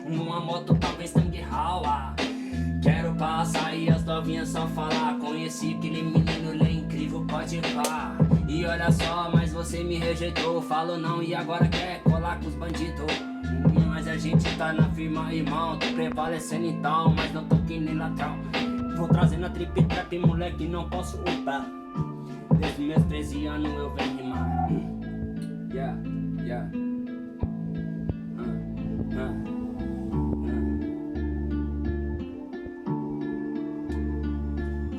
numa moto talvez Tang Hawa. Quero passar e as novinhas só falar. Conheci aquele menino, ele é incrível, pode pá. E olha só, mas você me rejeitou. Falou não e agora quer colar com os bandidos. Mas a gente tá na firma, irmão. Tô prevalecendo então, mas não tô que nem ladrão. Vou trazendo a trip trap, moleque, não posso upar. Desde meus 13 anos eu venho rimar. Yeah, yeah.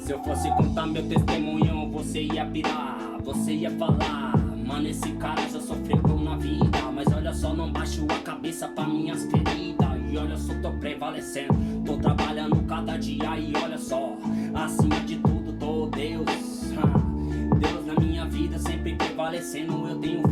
Se eu fosse contar meu testemunho, você ia pirar, você ia falar: mano, esse cara já sofreu na vida. Mas olha só, não baixo a cabeça pra minhas feridas. E olha só, tô prevalecendo, tô trabalhando cada dia. E olha só, acima de tudo tô Deus. Deus na minha vida sempre prevalecendo. Eu tenho